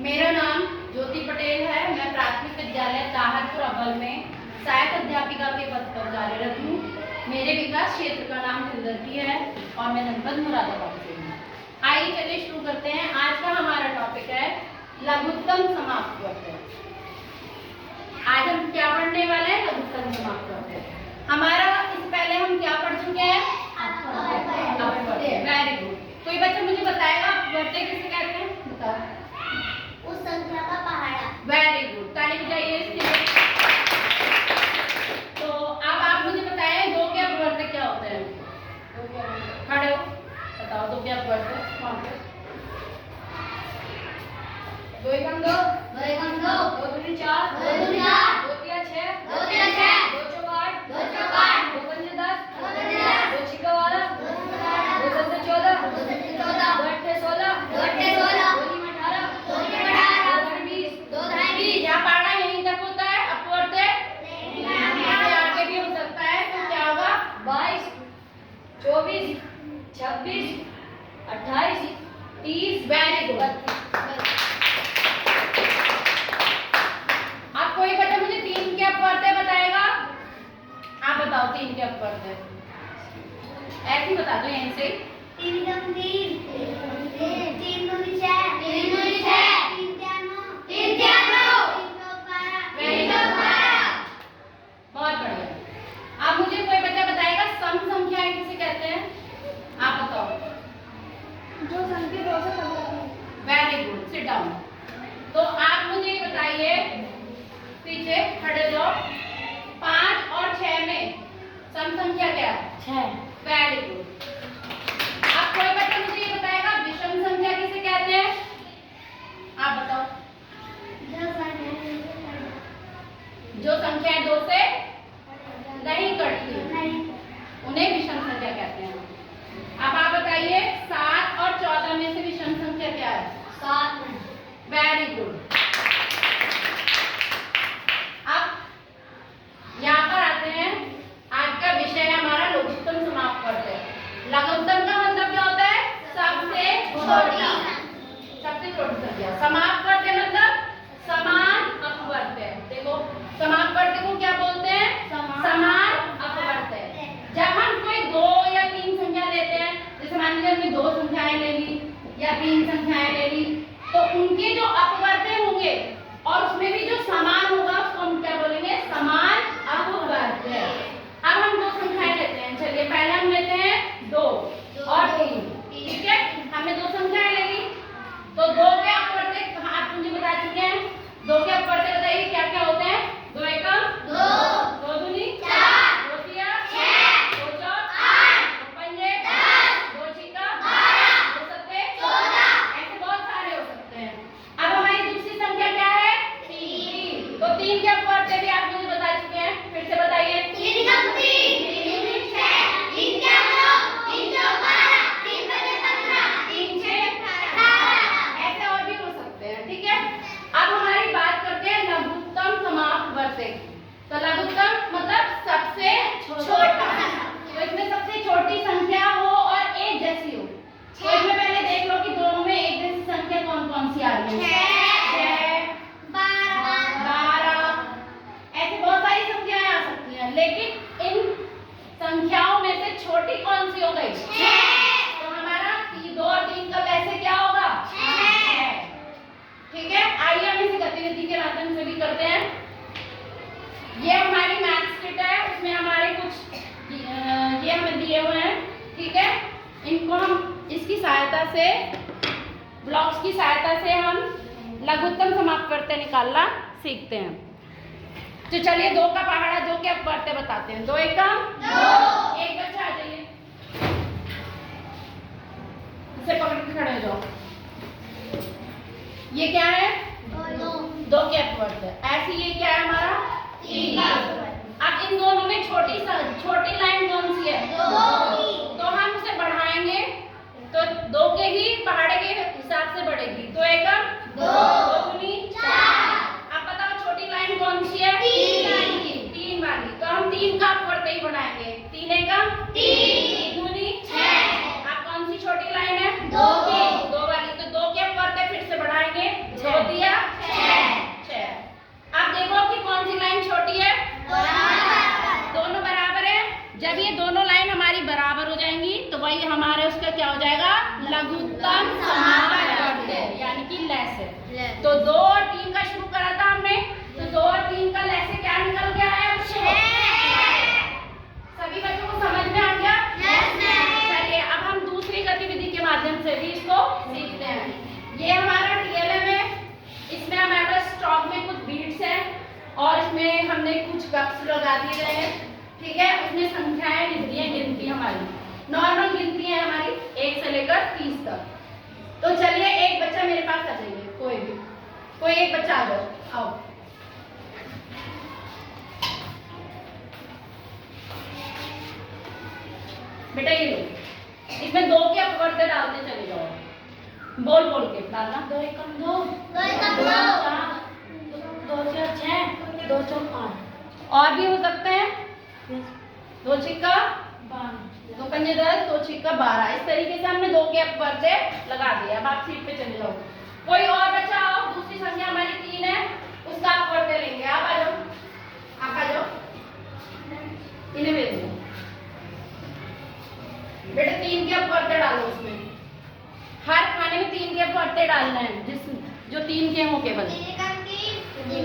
मेरा नाम ज्योति पटेल है। मैं प्राथमिक विद्यालय ताहरपुर अव्वल में सहायक अध्यापिका के पद पर कार्यरत हूँ। मेरे विकास क्षेत्र का नाम तिलदर्की है और मैं जनपद मुरादाबाद से हूँ। आइए चलिए शुरू करते हैं। आज का हमारा टॉपिक है लघुत्तम समाप्त करते। आज हम क्या पढ़ने वाले हैं? लघुत्तम समाप्त करते। हमारा इस पहले हम क्या पढ़ चुके हैं? Very good. कोई बच्चा मुझे बताएगा अपवर्त्य किसे कहते हैं? बताओ। उस संख्या का पहाड़ा। वेरी गुड, ताली बजाइए इसके लिए। तो अब आप मुझे बताएं दो के अपवर्त्य क्या होते हैं? खड़े हो, बताओ दो के अपवर्त्य। वहां पे दो एकम दो, दो एकम दो, दो दूनी चार, दो दूनी चार, दो तिया छह, दो तिया छह, दो चौक आठ, दो चौक आठ, दो पंजे 10, दो पंजे 10, दो छिक्का वाला, दो छिक्का वाला, दो सत्ते 14, दो सत्ते 14, दो अट्ठे 16, दो अट्ठे 16, दो नीम 18, दो नीम 18, दो धन 20, दो धन 20। यहाँ पढ़ना यहीं तक होता है अपवर्त्य। इससे आगे भी हो सकता है। तो क्या होगा? 22, 24, 26, 28, 30। Very good. अब कोई बच्चा मुझे 3 के अपवर्त्य बताएगा? आप बताओ 3 के अपवर्त्य। ऐसे ही बता दो यहीं से। 3 एकम 3, 3 दूनी 6, 3 दूनी 6, 3 तिया 9, 3 तिया 9, 3 चौक 12, 3 चौक 12। बहुत बढ़िया। अब मुझे कोई बच्चा बताएगा सम संख्याएं किसे कहते हैं? आप बताओ। जो संख्या 2 से कम होती है। Very good, sit down. तो आप मुझे ये बताइए, पीछे खड़े हो। 5 और 6 में सम संख्या क्या है? 6। Very good. अब कोई बच्चा मुझे ये बताएगा विषम संख्या किसे कहते हैं? आप बताओ। जो संख्याएं 2 से नहीं कटती उन्हें विषम संख्या कहते हैं। अब आप बताइए 7 और 14 में से विषम संख्या क्या है? 7। Very good. अब यहाँ पर आते हैं। आज का विषय हमारा लघुत्तम समाप्त करते हैं। लघुत्तम का मतलब क्या होता है? सबसे छोटा, सबसे छोटी संख्या। समाप्त करते मतलब समान अपवर्त्य। देखो समाप्त करते को क्या बोलते हैं? समान अपवर्त्य। जब हम कोई 2 या 3 संख्या लेते हैं, जैसे मान लीजिए हमने 2 संख्याएं ले ली या 3 संख्याएं ले ली, तो उनके जो अपवर्त्य होंगे और उसमें भी जो समान होगा उसको हम क्या बोलेंगे? समान अपवर्त्य। अब हम 2 संख्याएं लेते हैं। चलिए पहले हम लेते हैं 2 और 3। ठीक है, हमने 2 संख्याएं ले ली। तो 2 के अपवर्त्य आप मुझे बता चुके हैं। 2 के अपवर्त्य बताइए क्या क्या होते हैं? 2 एकम 2, 2 दूनी 4, 2 तिया 6, 2 चौक 8, 2 पंजे 10, 2 छिक्का 12, 2 सत्ते 14। ऐसे बहुत सारे हो सकते हैं। अब हमारी दूसरी संख्या क्या है? 3। तो 3 के अपवर्त्य भी आप मुझे बता चुके हैं। फिर से बताइए। 3 एकम 3, 3 दूनी 6, 3 तिया 9, 3 चौक 12, 3 पंजे 15, 3 छः 18। ऐसे और भी हो सकते हैं। ठीक है, अब हमारी बात करते हैं लघुत्तम समापवर्त्य। तो लघुत्तम मतलब सबसे छोटा। तो इसमें सबसे छोटी संख्या हो और एक जैसी हो। तो इसमें पहले देख लो कि दोनों में एक जैसी संख्या कौन कौन सी आ रही है? 6, 12। ऐसे बहुत सारी संख्याएं आ सकती हैं, लेकिन इन संख्याओं में से छोटी कौन सी हो गई? 6। तो हमारा 2 और 3 का वैसे क्या होगा? 6। ठीक है, आइए हम इसे गतिविधि के माध्यम से भी करते हैं। ये हमारी मैथ्स किट है, उसमें हमारे कुछ ये हमें दिए हुए हैं। ठीक है, इनको हम इसकी सहायता से, ब्लॉक्स की सहायता से हम लघुत्तम समापवर्त्य निकालना सीखते हैं। तो चलिए 2 का पहाड़ा, 2 के अपवर्त्य बताते हैं। 2 एकम 2। एक बच्चा आ जाइए, इसे पकड़ के खड़े हो जाओ। ये क्या है? 2 के अपवर्त्य। ऐसे ये क्या है हमारा? 3 का अपवर्त्य। अब इन दोनों में छोटी लाइन कौन सी है? 2। तो हम उसे बढ़ाएंगे तो 2 के ही पहाड़े के हिसाब से बढ़ेगी। 2 एकम 2, 2 दूनी 4। अब बताओ छोटी लाइन कौन सी है? 3 वाली। तो हम 3 का अपवर्त्य ही बनाएंगे। 3 एकम 3, 3 दूनी 6। अब कौन सी छोटी लाइन है? 2 वाली। तो 2 के अपवर्त्य फिर से बढ़ाएंगे। 2 तिया क्या हो जाएगा? लघुत्तम समापवर्त यानी कि लय से। तो 2 और 3 का शुरू करा था हमने, तो 2 और 3 का लय से क्या निकल गया है? 6। सभी बच्चों को समझ में आ गया? चलिए अब हम दूसरी गतिविधि के माध्यम से भी इसको सीखते हैं। ये हमारा TLM है, इसमें हमारे पास स्टॉक में कुछ बीट्स हैं और इसमें हमने कुछ कप्स लगा दिए हैं, ठीक है। उसमें संख्याएं लिख दी हैं, गिनती हमारी नॉर्मल गिनती है हमारी 1 से लेकर 30 तक। तो चलिए एक बच्चा मेरे पास आ जाइए, कोई एक बच्चा आ जाओ, आओ। बेटा ये लो, इसमें 2 के अपवर्त डालते चले जाओ, बोल बोल के डालना। 2 एकम 2, 2 एकम 2, 2 4 6, 2 4 5। और भी हो सकते हैं, 2 छिक्का 12, 2 पंजे 10, 2 छिक्का 12। इस तरीके से हमने 2 के अपवर्त लगा दिया। अब आप सीट पे चले जाओ। कोई और बच्चा आओ, दूसरी संख्या हमारी 3 है, उसका अपवर्त लेंगे। आप आ जाओ, आप आ जाओ, इन्हें भेज दो। बेटा 3 के अपवर्त डालो, उसमें हर खाने में 3 के अपवर्त डालना है, जो 3 के हों केवल।